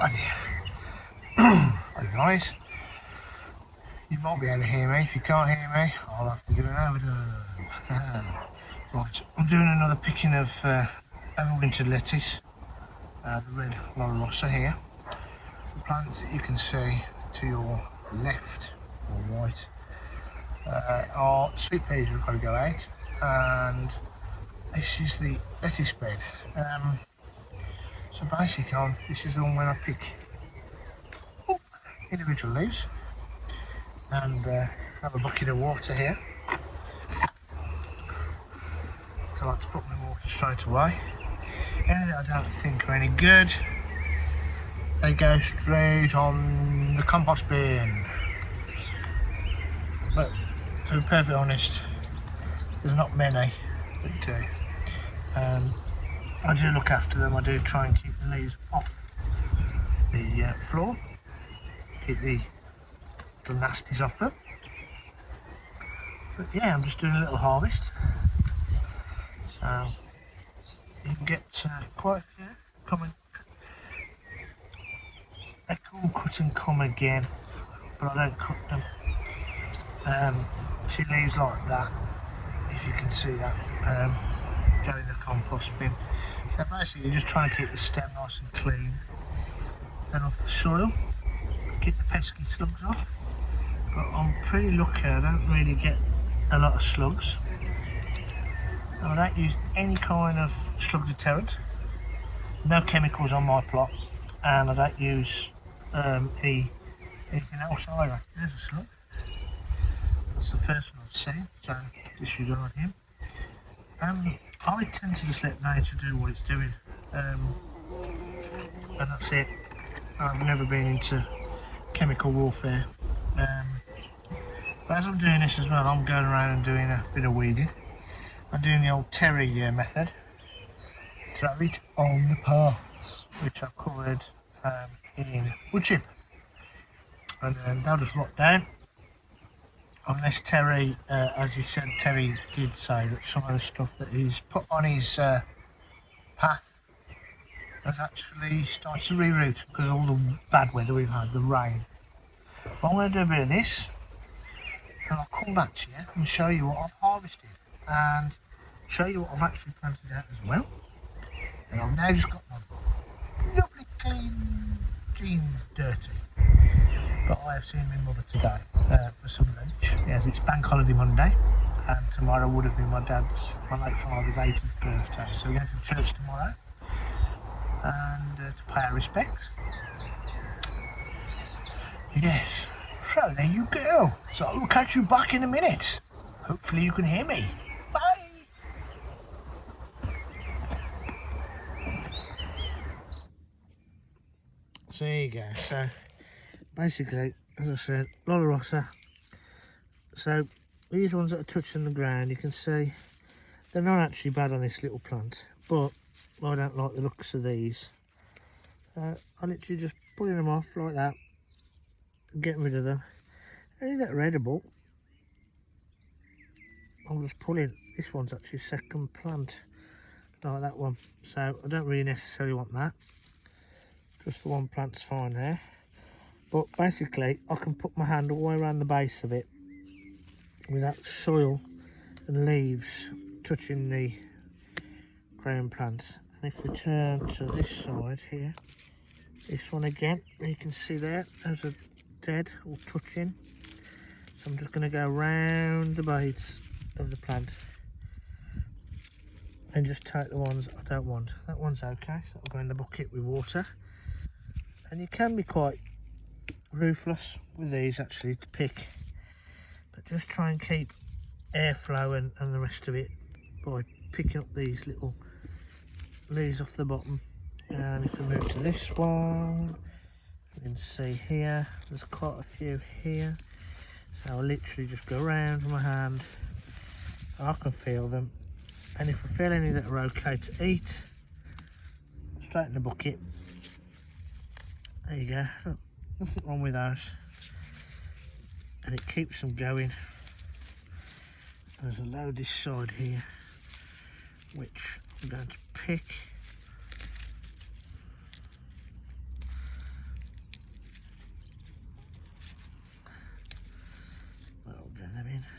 Oh dear. Hi guys. You might be able to hear me. If you can't hear me, I'll have to do an overdub. Right, I'm doing another picking of overwintered lettuce, the red Rossa here. The plants that you can see to your left or right are sweet peas that have got to go out, and this is the lettuce bed. So basically, this is the one where I pick individual leaves and have a bucket of water here. I like to put my water straight away. Any that I don't think are any good, they go straight on the compost bin. But to be perfectly honest, there's not many that do. I do look after them. I do try and keep the leaves off the floor, keep the nasties off them. But yeah, I'm just doing a little harvest. So you can get quite a few coming. They're called cut and come again, but I don't cut them. She leaves like that, if you can see that, go in the compost bin. So basically you're just trying to keep the stem nice and clean and off the soil, get the pesky slugs off. But I'm pretty lucky, I don't really get a lot of slugs. And I don't use any kind of slug deterrent, no chemicals on my plot, and I don't use anything else either. There's a slug. That's the first one I've seen, so disregard him. I tend to just let nature do what it's doing, and that's it. I've never been into chemical warfare. But as I'm doing this as well, I'm going around and doing a bit of weeding. I'm doing the old Terry method. Throw it on the paths, which I've covered in wood chip, and then they'll just rot down. Unless Terry, as you said, Terry did say that some of the stuff that he's put on his path has actually started to reroot because of all the bad weather we've had, the rain. But I'm going to do a bit of this, and I'll come back to you and show you what I've harvested and show you what I've actually planted out as well. And I've now just got my lovely clean jeans dirty. But I have seen my mother today for some lunch. Yes, it's Bank Holiday Monday, and tomorrow would have been my late father's 80th birthday. So we're going to church tomorrow and to pay our respects. Yes, so there you go. So I'll catch you back in a minute. Hopefully you can hear me. Bye. So there you go. So basically, as I said, Rossa. So these ones that are touching the ground, you can see they're not actually bad on this little plant, but I don't like the looks of these. I literally just pulling them off like that, getting rid of them. Any that are edible, I'm just pulling. This one's actually second plant, like that one. So I don't really necessarily want that. Just the one plant's fine there. But basically, I can put my hand all the way around the base of it without soil and leaves touching the ground plant. And if we turn to this side here, this one again, you can see there, there's a dead or touching. So I'm just going to go round the base of the plant and just take the ones I don't want. That one's okay, so that'll go in the bucket with water. And you can be quite ruthless with these actually to pick, but just try and keep airflow and the rest of it by picking up these little leaves off the bottom. And if we move to this one, you can see here there's quite a few here, so I'll literally just go around with my hand. I can feel them, and if I feel any that are okay to eat, straight in the bucket. There you go. Look, nothing wrong with those, and it keeps them going. And there's a load this side here which I'm going to pick.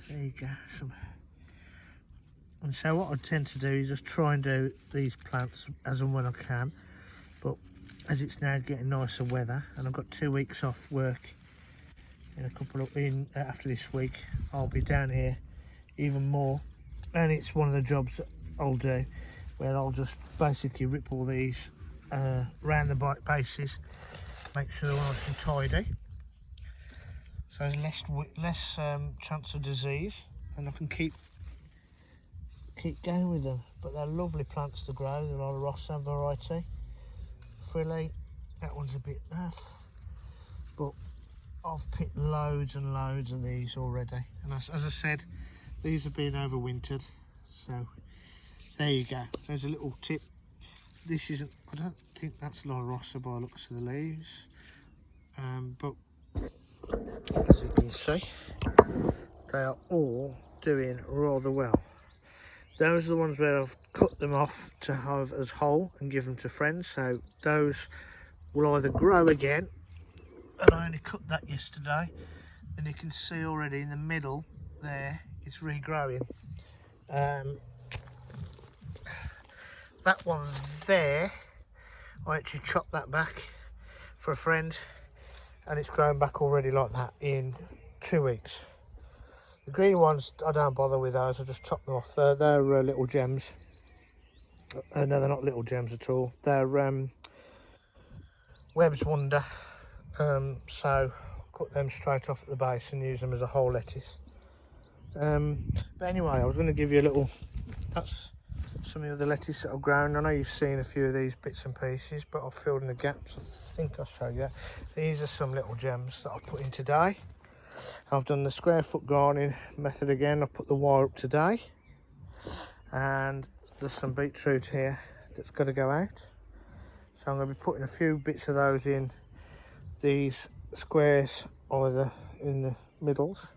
there you go. And so what I tend to do is just try and do these plants as and when I can. But as it's now getting nicer weather, and I've got 2 weeks off work after this week, I'll be down here even more. And it's one of the jobs that I'll do, where I'll just basically rip all these round the bases, make sure they're nice and tidy, so there's less chance of disease, and I can keep going with them. But they're lovely plants to grow. They're a Rossa variety. Frilly, that one's a bit naff, but I've picked loads and loads of these already, and as I said, these have been overwintered. So there you go, there's a little tip. This isn't, I don't think that's La Rossa by the looks of the leaves, but as you can see, they are all doing rather well. Those are the ones where I've cut them off to have as whole and give them to friends, so those will either grow again, and I only cut that yesterday, and you can see already in the middle there it's regrowing. That one there, I actually chopped that back for a friend, and it's grown back already like that in 2 weeks. The green ones, I don't bother with those, I just chop them off. They're little gems. No, they're not little gems at all. They're Webb's Wonder. So cut them straight off at the base and use them as a whole lettuce. But anyway, I was going to give you a little, that's some of the other lettuce that I've grown. I know you've seen a few of these bits and pieces, but I've filled in the gaps. I think I'll show you. These are some little gems that I've put in today. I've done the square foot gardening method again. I've put the wire up today, and there's some beetroot here that's got to go out. So I'm going to be putting a few bits of those in these squares, either in the middles,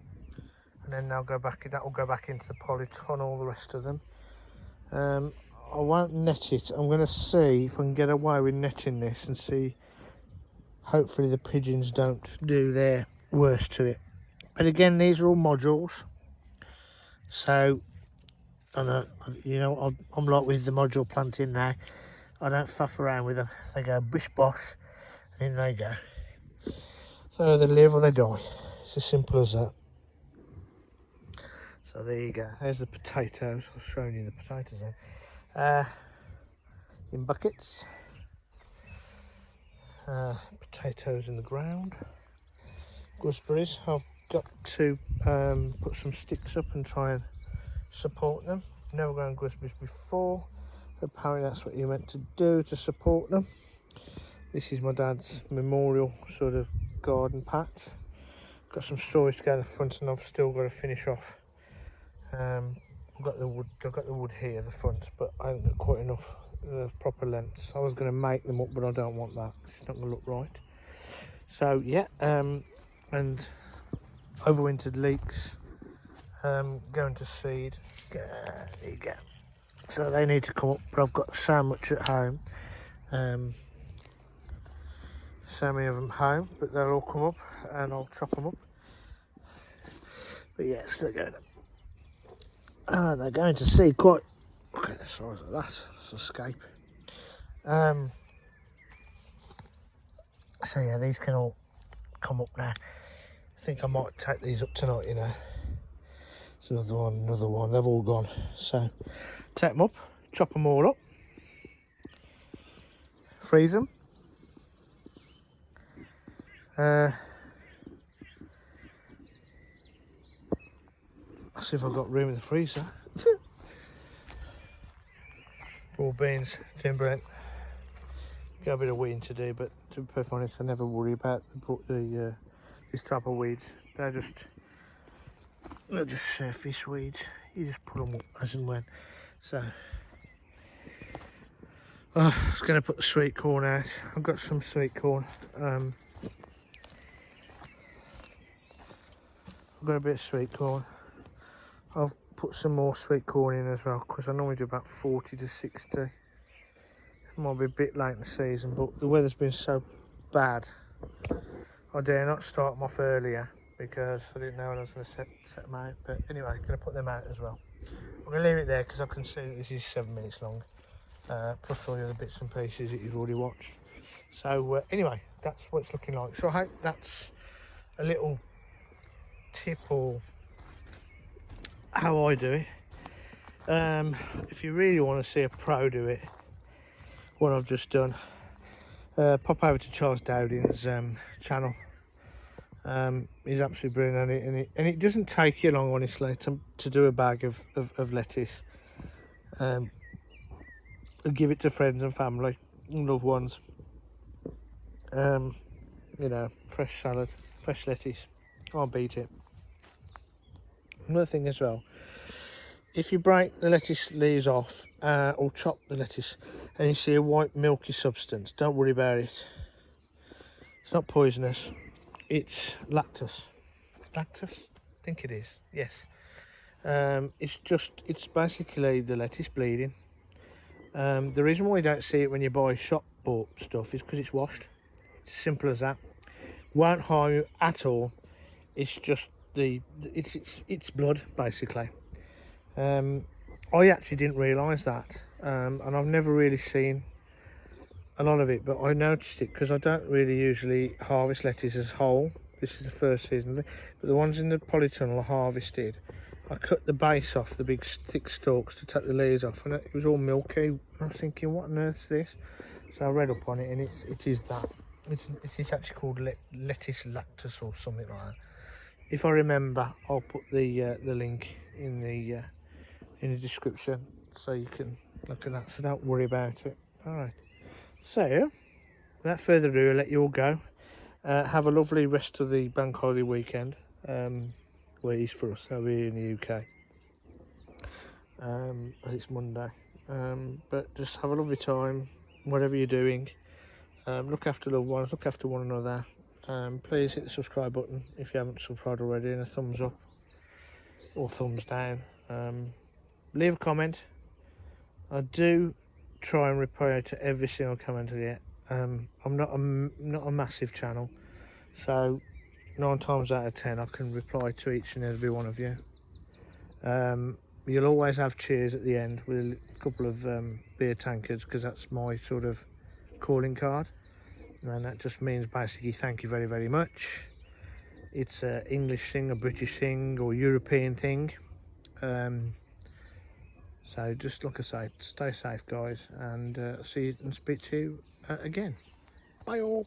and then they'll go back. That will go back into the polytunnel, all the rest of them. I won't net it. I'm going to see if I can get away with netting this and see. Hopefully the pigeons don't do their worst to it. But again, these are all modules, so I know, you know, I'm like with the module planting now. I don't faff around with them. They go bish bosh, and in they go. So they live or they die. It's as simple as that. So there you go. There's the potatoes. I've shown you the potatoes then. In buckets. Potatoes in the ground. Gooseberries. I've got to put some sticks up and try and support them. Never grown gooseberries before. Apparently that's what you're meant to do to support them. This is my dad's memorial sort of garden patch. Got some strawberries to go in the front, and I've still got to finish off. I've got the wood here, the front, but I haven't got quite enough proper length. So I was going to make them up, but I don't want that. It's not going to look right. So yeah, and overwintered leeks going to seed. There you go. So they need to come up, but I've got so much at home. So many of them home, but they'll all come up and I'll chop them up. But yes, they're going up. And they're going to seed quite. Look at the size of that. It's an escape. So yeah, these can all come up now. I think I might take these up tonight, you know. It's another one, they've all gone. So take them up, chop them all up, freeze them. I'll see if I've got room in the freezer. Raw beans, doing brilliant. Got a bit of weeding to do, but to be perfectly honest, I never worry about this type of weeds. They're just surface weeds. You just put them up as and when. So I was going to put the sweet corn out. I've got some sweet corn. I've got a bit of sweet corn. I've put some more sweet corn in as well, because I normally do about 40 to 60. It might be a bit late in the season, but the weather's been so bad, I dare not start them off earlier. because I didn't know when I was going to set them out. But anyway, I'm going to put them out as well. I'm going to leave it there because I can see that this is 7 minutes long, plus all the other bits and pieces that you've already watched. So anyway, that's what it's looking like. So I hope that's a little tip or how I do it. If you really want to see a pro do it, what I've just done, pop over to Charles Dowding's channel. He's absolutely brilliant at it, and it doesn't take you long, honestly, to do a bag of lettuce. And give it to friends and family and loved ones. You know, fresh salad, fresh lettuce, can't beat it. Another thing as well, if you break the lettuce leaves off or chop the lettuce and you see a white milky substance, don't worry about it. It's not poisonous, it's lactose. Lactose? I think it is, yes. It's basically the lettuce bleeding. The reason why you don't see it when you buy shop bought stuff is because it's washed. It's as simple as that. Won't harm you at all. It's just it's blood, basically. I actually didn't realise that, and I've never really seen a lot of it, but I noticed it because I don't really usually harvest lettuce as whole. This is the first season, but the ones in the polytunnel I harvested, I cut the base off, the big thick stalks, to take the leaves off, and it was all milky. And I was thinking, what on earth's this? So I read up on it, and it is that. It's actually called lettuce lactose or something like that. If I remember, I'll put the link in the description so you can look at that. So don't worry about it. All right. So without further ado, I'll let you all go. Have a lovely rest of the bank holiday weekend. Well, it is for us. We're in the UK. It's Monday. But just have a lovely time, whatever you're doing. Look after loved ones, look after one another. Please hit the subscribe button if you haven't subscribed already, and a thumbs up or thumbs down. Leave a comment. I do try and reply to every single comment I get. I'm not a massive channel, so 9 times out of 10 I can reply to each and every one of you. You'll always have cheers at the end with a couple of beer tankards, because that's my sort of calling card, and that just means basically thank you very, very much. It's an English thing, a British thing, or European thing. So just like I say, stay safe guys, and see you and speak to you again. Bye all.